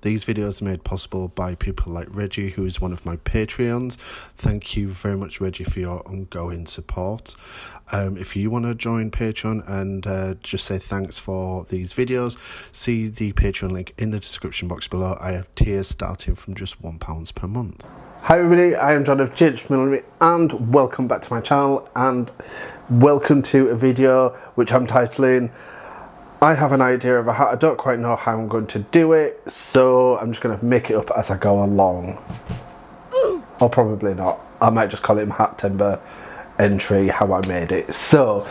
These videos are made possible by people like Reggie, who is one of my Patreons. Thank you very much, Reggie, for your ongoing support. If you want to join Patreon and just say thanks for these videos, see the Patreon link in the description box below. I have tiers starting from just £1 per month. Hi everybody, I am John of Hattember Millinery and welcome back to my channel and welcome to a video which I'm titling I have an idea of a hat. I don't quite know how I'm going to do it, so I'm just going to make it up as I go along. Or probably not. I might just call it Hattember entry, how I made it. So,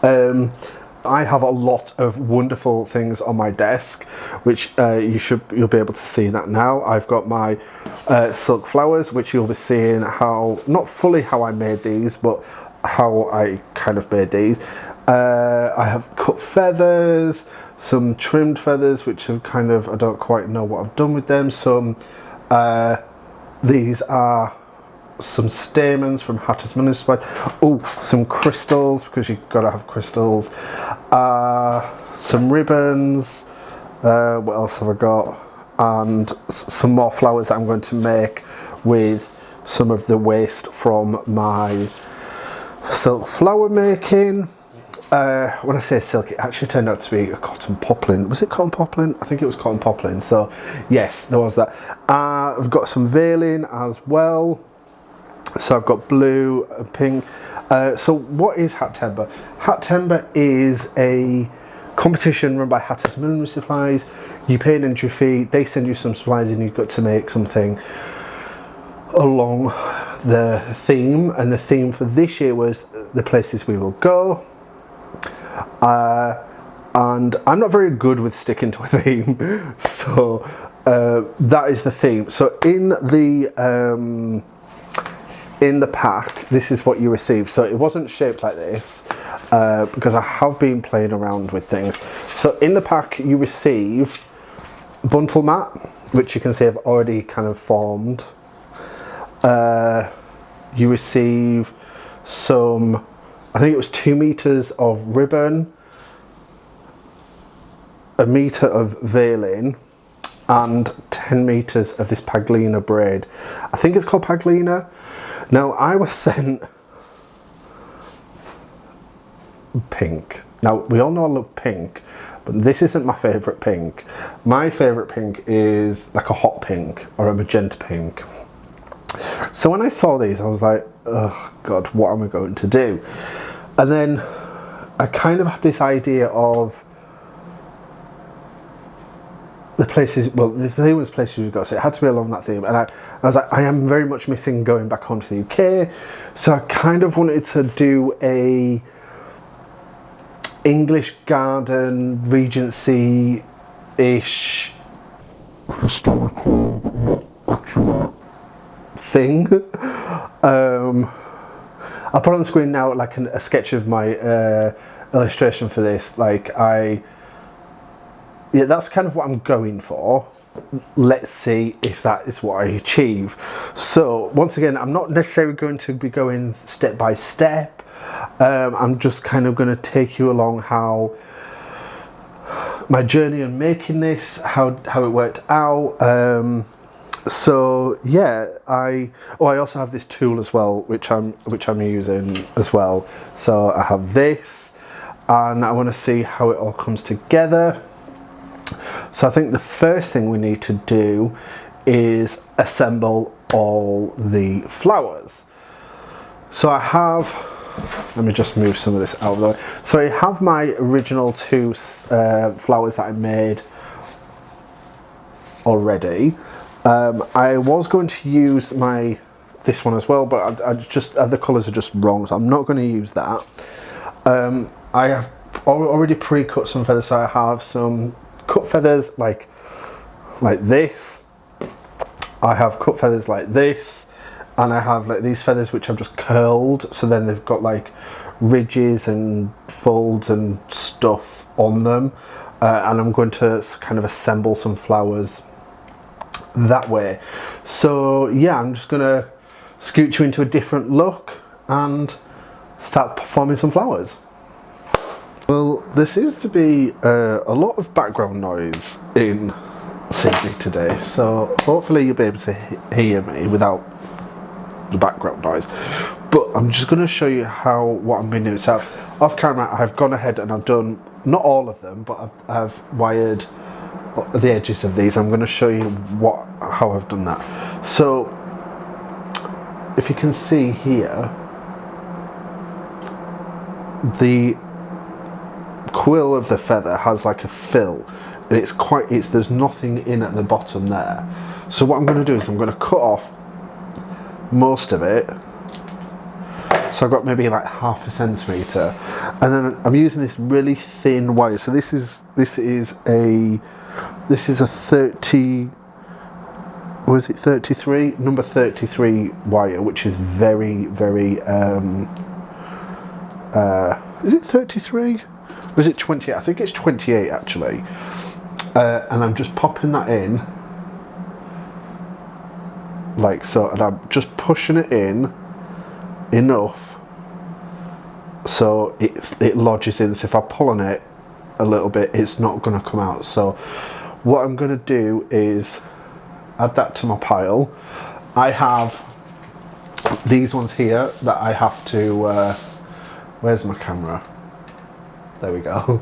I have a lot of wonderful things on my desk, which you'll be able to see that now. I've got my silk flowers, which you'll be seeing how, not fully how I made these, but how I kind of made these. I have cut feathers, some trimmed feathers, which are kind of, I don't quite know what I've done with them. Some, these are some stamens from Hattember Millinery. Oh, some crystals, because you've got to have crystals. Some ribbons. What else have I got? And some more flowers that I'm going to make with some of the waste from my silk flower making. When I say silk, it actually turned out to be a cotton poplin. Was it cotton poplin? I think it was cotton poplin. So yes, there was that. I've got some veiling as well. So I've got blue and pink. So what is Hattember? Hattember is a competition run by Hattember Millinery Supplies. You pay an entry fee, they send you some supplies and you've got to make something along the theme. And the theme for this year was the places we will go. And I'm not very good with sticking to a theme, so that is the theme. So in the pack, this is what you receive. So it wasn't shaped like this because I have been playing around with things. So in the pack you receive buntal mat, which you can see I've already kind of formed. You receive some, I think it was 2 meters of ribbon, 1 meter of veiling, and 10 meters of this paglina braid. I think it's called paglina. Now I was sent pink. Now we all know I love pink, but this isn't my favourite pink. My favourite pink is like a hot pink or a magenta pink. So when I saw these, I was like, oh God, what am I going to do? And then I kind of had this idea of the places, well, the theme was places we've got, so it had to be along that theme. And I was like, I am very much missing going back home to the UK. So I kind of wanted to do a English garden, Regency-ish, historical, not accurate thing. I'll put on the screen now like a sketch of my illustration for this. Yeah, that's kind of what I'm going for. Let's see if that is what I achieve. So once again, I'm not necessarily going to be going step by step. I'm just kind of going to take you along how my journey on making this, how it worked out. So yeah, I also have this tool as well, which I'm using as well. So I have this, and I want to see how it all comes together. So I think the first thing we need to do is assemble all the flowers. So I have, let me just move some of this out of the way. So I have my original 2 flowers that I made already. I was going to use this one as well, but I just the colours are just wrong, so I'm not going to use that. I have already pre-cut some feathers, so I have some cut feathers like this. I have cut feathers like this, and I have like these feathers which I've just curled, so then they've got like ridges and folds and stuff on them, and I'm going to kind of assemble some flowers that way. So yeah, I'm just gonna scoot you into a different look and start performing some flowers. Well, there seems to be a lot of background noise in Sydney today, so hopefully you'll be able to hear me without the background noise. But I'm just going to show you what I'm been doing. So off camera, I've gone ahead and I've done not all of them, but I've wired the edges of these. I'm going to show you how I've done that. So if you can see here, the quill of the feather has like a fill, and there's nothing in at the bottom there. So what I'm going to do is I'm going to cut off most of it. So I've got maybe like 1/2 centimetre, and then I'm using this really thin wire. So this is a 30, was it 33? Number 33 wire, which is very, very is it 33? Or is it 28? I think it's 28 actually. And I'm just popping that in like so, and I'm just pushing it in enough so it lodges in. So if I pull on it a little bit, it's not going to come out. So what I'm going to do is add that to my pile. I have these ones here that I have to where's my camera? There we go.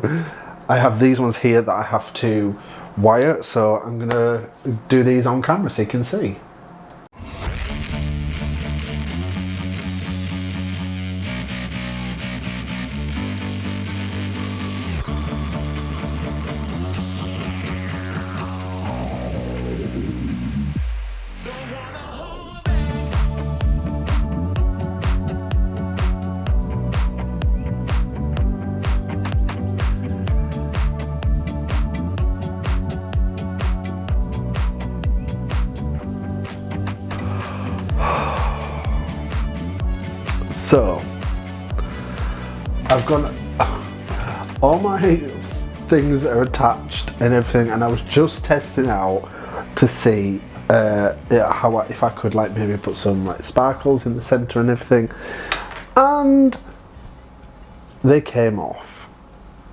I have these ones here that I have to wire, so I'm going to do these on camera so you can see. So I've gone, all my things are attached and everything, and I was just testing out to see if I could like maybe put some like sparkles in the center and everything, and they came off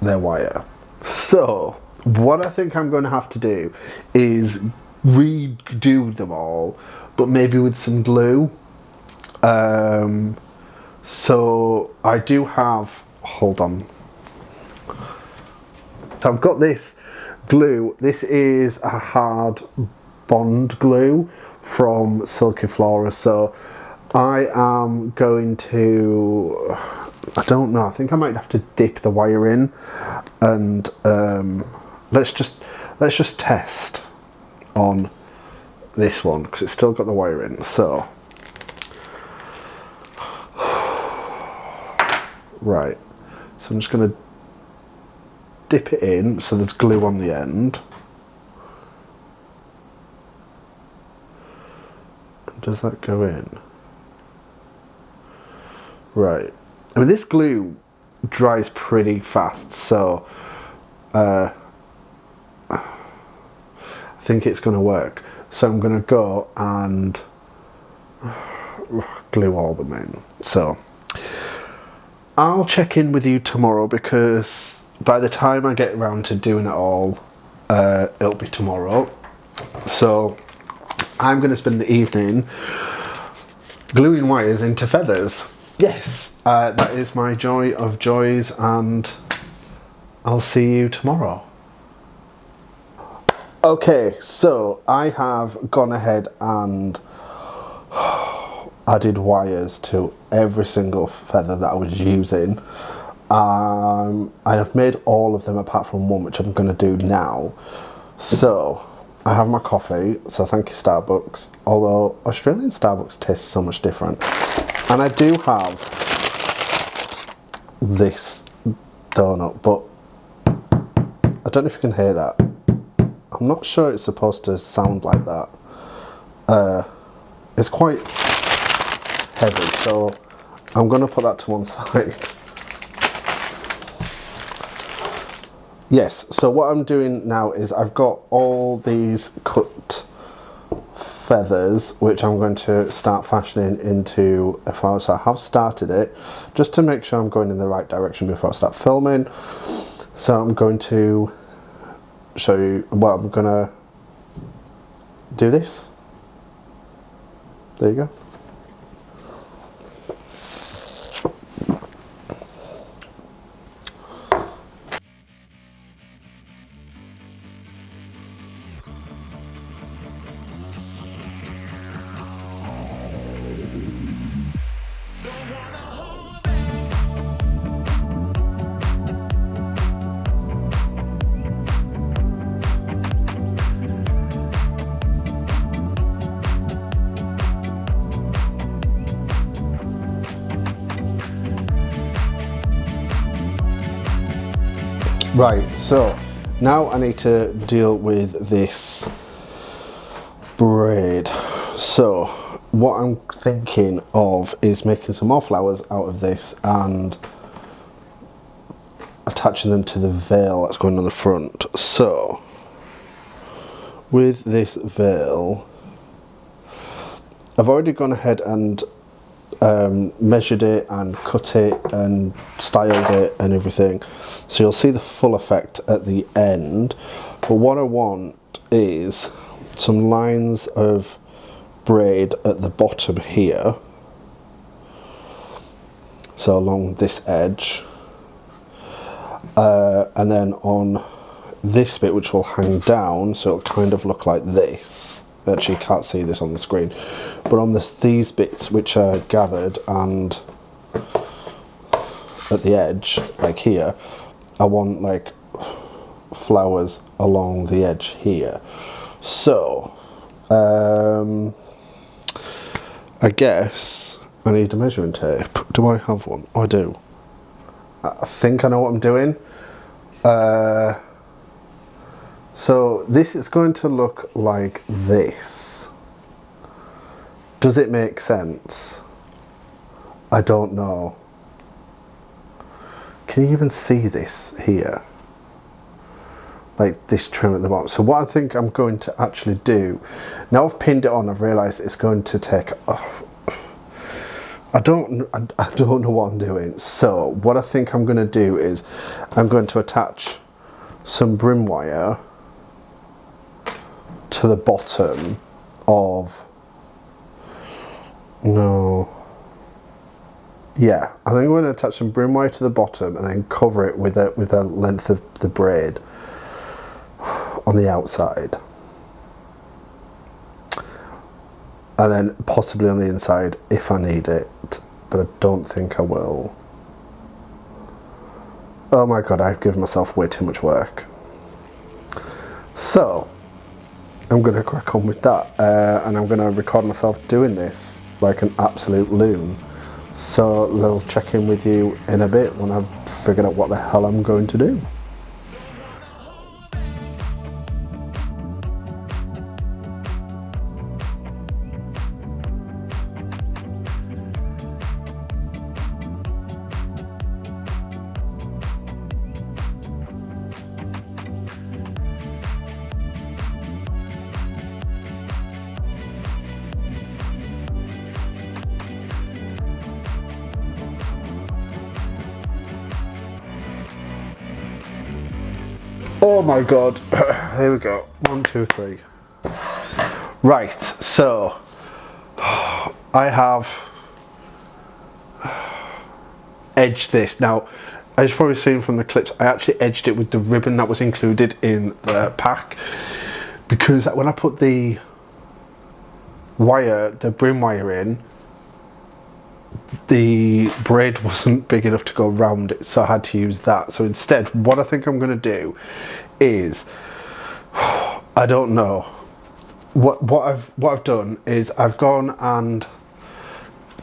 their wire. So what I think I'm going to have to do is redo them all, but maybe with some glue. So I do have, hold on. So I've got this glue. This is a hard bond glue from Silky Flora. So I am going to, I don't know, I think I might have to dip the wire in, and let's just test on this one because it's still got the wire in. So right, so I'm just going to dip it in so there's glue on the end. Does that go in? Right. I mean, this glue dries pretty fast, so I think it's going to work. So I'm going to go and glue all them in. So I'll check in with you tomorrow, because by the time I get around to doing it all, it'll be tomorrow. So I'm going to spend the evening gluing wires into feathers. Yes, that is my joy of joys, and I'll see you tomorrow. Okay, so I have gone ahead and added wires to every single feather that I was using. I have made all of them apart from one, which I'm going to do now. So I have my coffee, so thank you Starbucks, although Australian Starbucks tastes so much different. And I do have this donut, but I don't know if you can hear that. I'm not sure it's supposed to sound like that. It's quite heavy, so I'm going to put that to one side. Yes, so what I'm doing now is I've got all these cut feathers, which I'm going to start fashioning into a flower. So I have started it, just to make sure I'm going in the right direction before I start filming. So I'm going to show you, well, I'm going to do this. There you go. Right, so now I need to deal with this braid. So what I'm thinking of is making some more flowers out of this and attaching them to the veil that's going on the front. So with this veil, I've already gone ahead and measured it and cut it and styled it and everything, so you'll see the full effect at the end. But what I want is some lines of braid at the bottom here, so along this edge, and then on this bit which will hang down, so it'll kind of look like this. Actually, you can't see this on the screen, but on these bits which are gathered and at the edge, like here, I want like flowers along the edge here. So I guess I need a measuring tape. Do I have one? I do. I think I know what I'm doing. So this is going to look like this. Does it make sense? I don't know. Can you even see this here? Like this trim at the bottom. So what I think I'm going to actually do, now I've pinned it on, I've realised it's going to take, I don't know what I'm doing. So what I think I'm going to do is I'm going to attach some brim wire to the bottom of, yeah, I think I'm going to attach some brim wire to the bottom and then cover it with a length of the braid on the outside, and then possibly on the inside if I need it, but I don't think I will. Oh my god, I've given myself way too much work. So I'm going to crack on with that, and I'm going to record myself doing this like an absolute loon. So I'll check in with you in a bit when I've figured out what the hell I'm going to do. Oh my god, here we go, 1, 2, 3. Right, so I have edged this. Now, as you've probably seen from the clips, I actually edged it with the ribbon that was included in the pack, because when I put the brim wire in, the braid wasn't big enough to go around it, so I had to use that. So instead, what I think I'm going to do is, I don't know, what I've done is I've gone and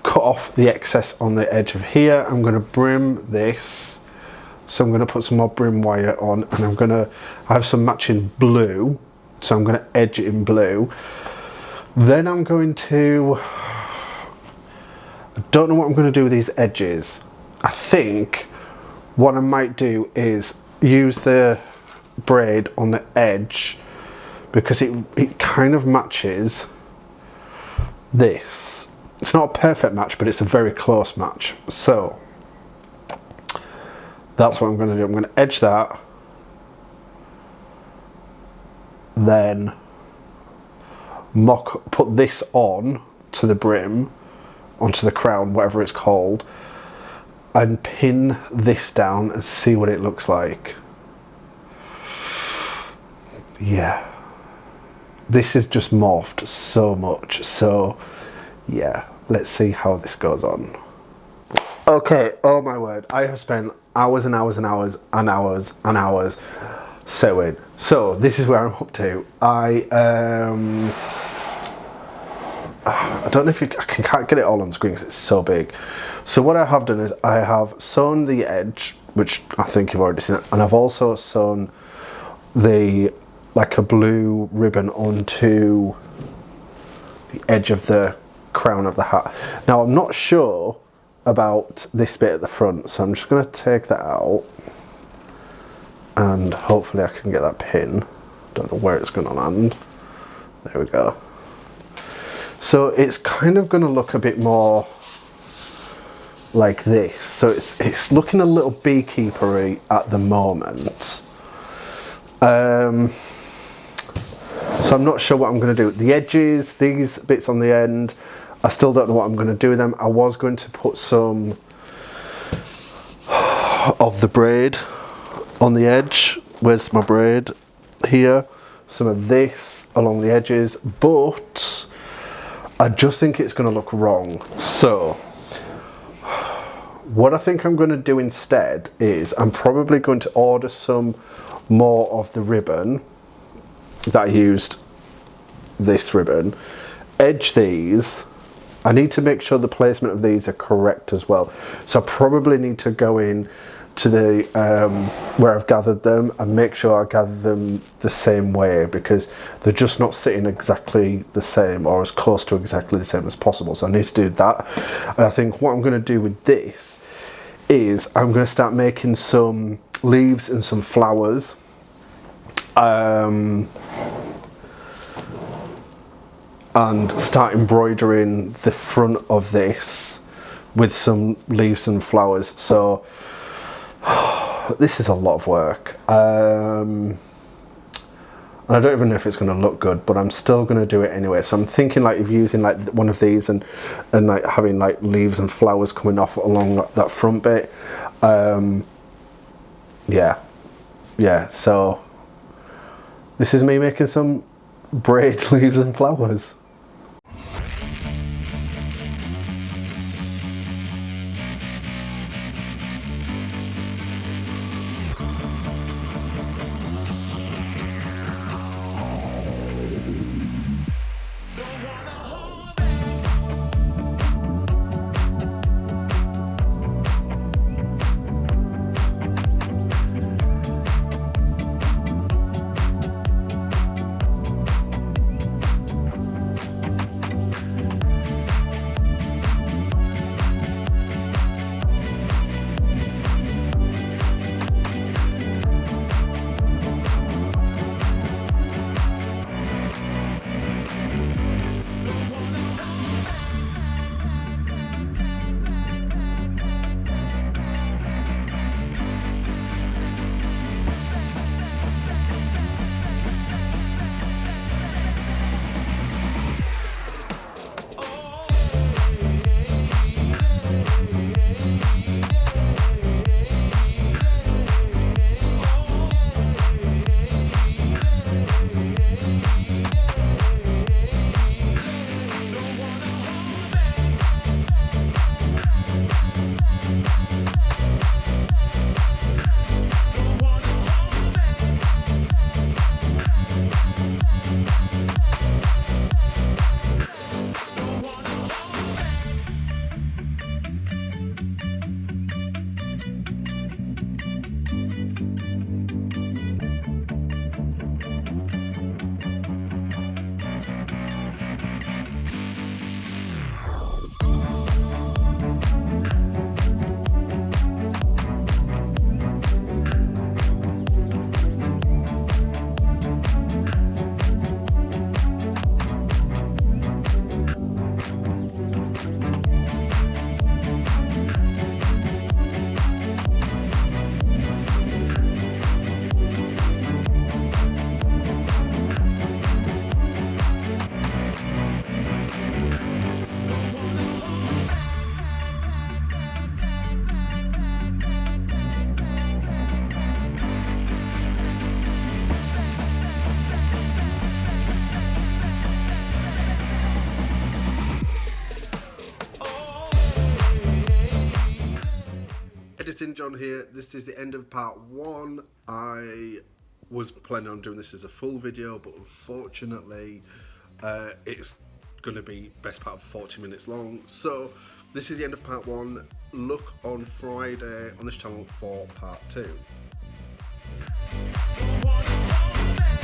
cut off the excess on the edge of here. I'm going to brim this, so I'm going to put some more brim wire on, and I'm going to have some matching blue, so I'm going to edge it in blue. Then I'm going to, I don't know what I'm going to do with these edges. I think what I might do is use the braid on the edge, because it kind of matches this. It's not a perfect match, but it's a very close match. So that's what I'm going to do. I'm going to edge that, then put this on to the brim, onto the crown, whatever it's called, and pin this down and see what it looks like. Yeah, this has just morphed so much. So yeah, let's see how this goes on. Okay, oh my word, I have spent hours and hours and hours and hours and hours sewing. So this is where I'm up to. I don't know if I can't get it all on screen because it's so big. So what I have done is I have sewn the edge, which I think you've already seen, and I've also sewn the like a blue ribbon onto the edge of the crown of the hat. Now I'm not sure about this bit at the front, so I'm just going to take that out and hopefully I can get that pin. Don't know where it's going to land. There we go. So it's kind of going to look a bit more like this. So it's looking a little beekeepery at the moment. So I'm not sure what I'm going to do. The edges, these bits on the end, I still don't know what I'm going to do with them. I was going to put some of the braid on the edge. Where's my braid? Here. Some of this along the edges, but I just think it's going to look wrong. So what I think I'm going to do instead is I'm probably going to order some more of the ribbon that I used, this ribbon, edge these. I need to make sure the placement of these are correct as well. So I probably need to go in to the where I've gathered them and make sure I gather them the same way, because they're just not sitting exactly the same or as close to exactly the same as possible. So I need to do that. And I think what I'm going to do with this is I'm going to start making some leaves and some flowers. And start embroidering the front of this with some leaves and flowers. So this is a lot of work. And I don't even know if it's going to look good, but I'm still going to do it anyway. So I'm thinking like of using like one of these and like having like leaves and flowers coming off along that front bit. Yeah, so this is me making some braid leaves and flowers. Editing John here. This is the end of part 1. I was planning on doing this as a full video, but unfortunately it's going to be best part of 40 minutes long. So this is the end of part 1. Look on Friday on this channel for part 2. Don't wanna hold back.